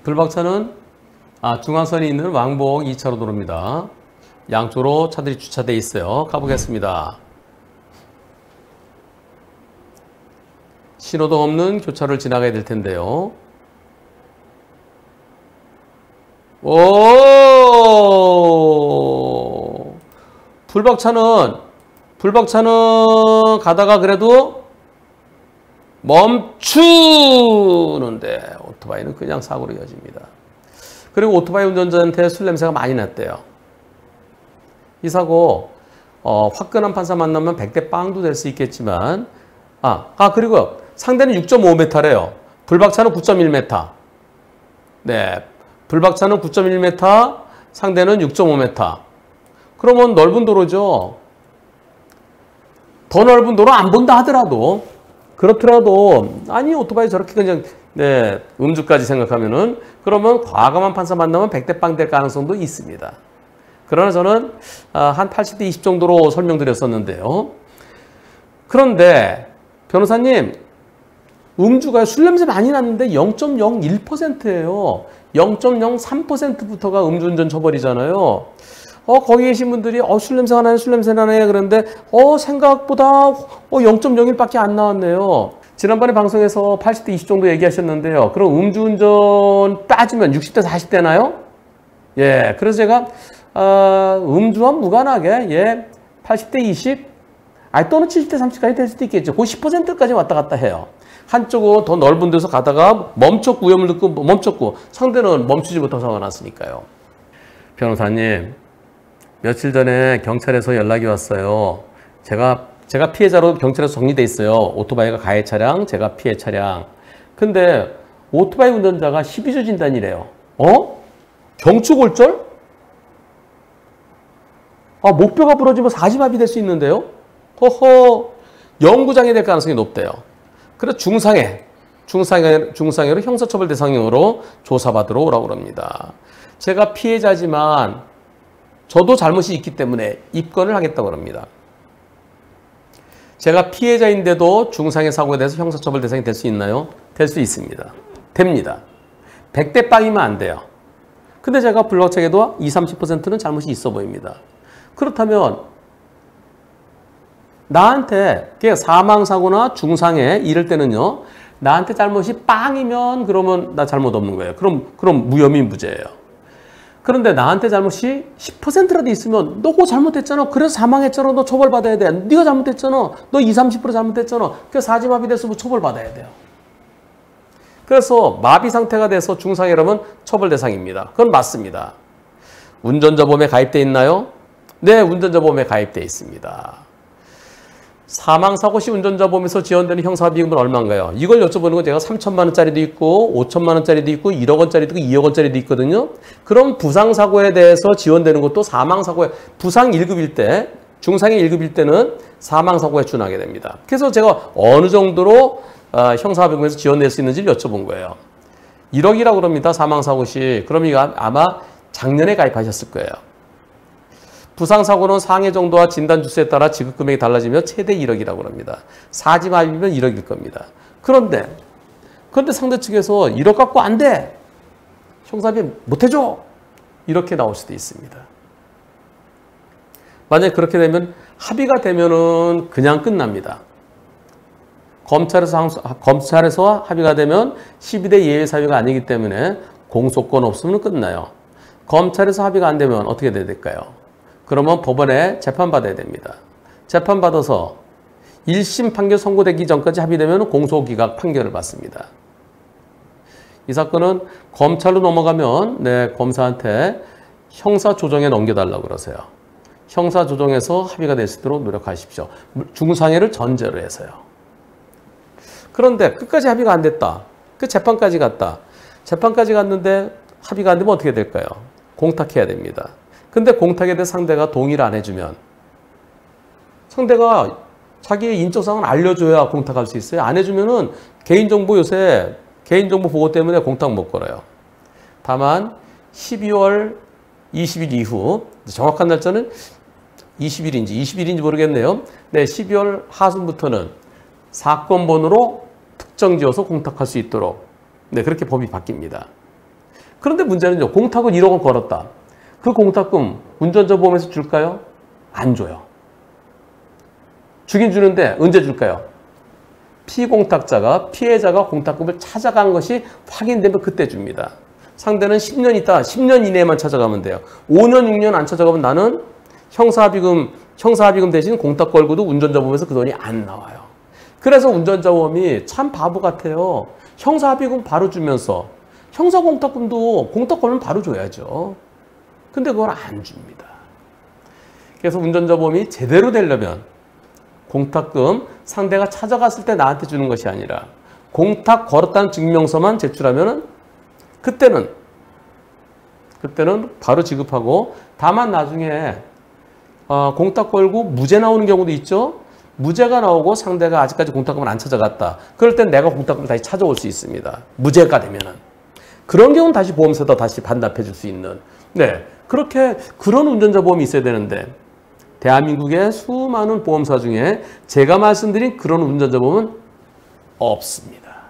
불박차는 중앙선이 있는 왕복 2차로 도로입니다. 양쪽으로 차들이 주차되어 있어요. 가보겠습니다. 신호등 없는 교차로를 지나가야 될 텐데요. 오! 불박차는 가다가 그래도 멈추는데 오토바이는 그냥 사고로 이어집니다. 그리고 오토바이 운전자한테 술 냄새가 많이 났대요. 이 사고 화끈한 판사 만나면 100대 빵도 될 수 있겠지만 그리고 상대는 6.5m래요. 불박차는 9.1m. 네, 불박차는 9.1m, 상대는 6.5m. 그러면 넓은 도로죠. 더 넓은 도로 안 본다 하더라도 그렇더라도 아니 오토바이 저렇게 그냥 음주까지 생각하면은 그러면 과감한 판사 만나면 100대 빵 될 가능성도 있습니다. 그러나 저는 한 80대 20 정도로 설명드렸었는데요. 그런데 변호사님, 음주가 술 냄새 많이 났는데 0.01%예요. 0.03%부터가 음주운전 처벌이잖아요. 거기 계신 분들이 술 냄새가 나네, 술 냄새 나네 그런데 생각보다 0.01밖에 안 나왔네요. 지난번에 방송에서 80대 20 정도 얘기하셨는데요. 그럼 음주운전 따지면 60대 40대나요? 예, 그래서 제가 음주와 무관하게 80대 20 또는 70대 30까지 될 수도 있겠죠. 그 10%까지 왔다 갔다 해요. 한쪽은 더 넓은 데서 가다가 멈췄고 위험을 느끼고 멈췄고 상대는 멈추지 못하고 사고가 났으니까요. 변호사님, 며칠 전에 경찰에서 연락이 왔어요. 제가 피해자로 경찰에서 정리돼 있어요. 오토바이가 가해 차량, 제가 피해 차량. 근데 오토바이 운전자가 12주 진단이래요. 경추골절? 목뼈가 부러지면 사지마비 될 수 있는데요. 영구장애 될 가능성이 높대요. 그래서 중상해로 형사처벌 대상으로 조사받으러 오라고 합니다. 제가 피해자지만 저도 잘못이 있기 때문에 입건을 하겠다고 합니다. 제가 피해자인데도 중상해 사고에 대해서 형사처벌 대상이 될 수 있나요? 될 수 있습니다. 됩니다. 100대 빵이면 안 돼요. 근데 제가 불박차에도 20-30%는 잘못이 있어 보입니다. 그렇다면 나한테 사망사고나 중상해 이럴 때는요. 나한테 잘못이 빵이면 그러면 나 잘못 없는 거예요. 그럼 무혐의 무죄예요. 그런데 나한테 잘못이 10%라도 있으면 너 그거 잘못했잖아. 그래서 사망했잖아. 너 처벌받아야 돼. 네가 잘못했잖아. 너 20-30% 잘못했잖아. 그래서 사지마비 돼서 처벌받아야 돼요. 그래서 마비 상태가 돼서 중상해라면 처벌 대상입니다. 그건 맞습니다. 운전자 보험에 가입돼 있나요? 네, 운전자 보험에 가입돼 있습니다. 사망사고 시 운전자 보험에서 지원되는 형사비용은 얼마인가요? 이걸 여쭤보는 건 제가 3천만 원짜리도 있고 5천만 원짜리도 있고 1억 원짜리도 있고 2억 원짜리도 있거든요. 그럼 부상사고에 대해서 지원되는 것도 사망사고에 부상 1급일 때, 중상해 1급일 때는 사망사고에 준하게 됩니다. 그래서 제가 어느 정도로 형사비용에서 지원될 수 있는지를 여쭤본 거예요. 1억이라고 그럽니다. 사망사고 시. 그럼 이거 아마 작년에 가입하셨을 거예요. 부상사고는 상해 정도와 진단 주수에 따라 지급금액이 달라지며 최대 1억이라고 합니다. 사지마비면 1억일 겁니다. 그런데 상대 측에서 1억 갖고 안 돼. 형사비 못 해줘. 이렇게 나올 수도 있습니다. 만약에 그렇게 되면 합의가 되면은 그냥 끝납니다. 검찰에서 합의가 되면 12대 예외 사유가 아니기 때문에 공소권 없으면 끝나요. 검찰에서 합의가 안 되면 어떻게 돼야 될까요? 그러면 법원에 재판받아야 됩니다. 재판받아서 1심 판결 선고되기 전까지 합의되면 공소기각 판결을 받습니다. 이 사건은 검찰로 넘어가면 검사한테 형사조정에 넘겨달라고 그러세요. 형사조정에서 합의가 될 수 있도록 노력하십시오. 중상해를 전제로 해서요. 그런데 끝까지 합의가 안 됐다. 재판까지 갔다. 재판까지 갔는데 합의가 안 되면 어떻게 될까요? 공탁해야 됩니다. 근데 공탁에 대해 상대가 동의를 안 해주면 상대가 자기의 인적사항을 알려줘야 공탁할 수 있어요. 안 해주면은 요새 개인정보 보호 때문에 공탁 못 걸어요. 다만 12월 20일 이후 정확한 날짜는 20일인지 모르겠네요. 12월 하순부터는 사건 번호로 특정 지어서 공탁할 수 있도록 그렇게 법이 바뀝니다. 그런데 문제는요. 공탁을 1억을 걸었다. 그 공탁금 운전자 보험에서 줄까요? 안 줘요. 주긴 주는데 언제 줄까요? 피공탁자가 피해자가 공탁금을 찾아간 것이 확인되면 그때 줍니다. 상대는 10년 있다. 10년 이내에만 찾아가면 돼요. 5년, 6년 안 찾아가면 나는 형사합의금 대신 공탁 걸고도 운전자 보험에서 그 돈이 안 나와요. 그래서 운전자 보험이 참 바보 같아요. 형사합의금 바로 주면서 형사공탁금도 공탁 걸면 바로 줘야죠. 근데 그걸 안 줍니다. 그래서 운전자 보험이 제대로 되려면 공탁금 상대가 찾아갔을 때 나한테 주는 것이 아니라 공탁 걸었다는 증명서만 제출하면은 그때는 바로 지급하고, 다만 나중에 공탁 걸고 무죄 나오는 경우도 있죠. 무죄가 나오고 상대가 아직까지 공탁금을 안 찾아갔다. 그럴 땐 내가 공탁금을 다시 찾아올 수 있습니다. 무죄가 되면은. 그런 경우는 다시 보험사도 다시 반납해 줄 수 있는. 네. 그런 운전자 보험이 있어야 되는데, 대한민국의 수많은 보험사 중에 제가 말씀드린 그런 운전자 보험은 없습니다.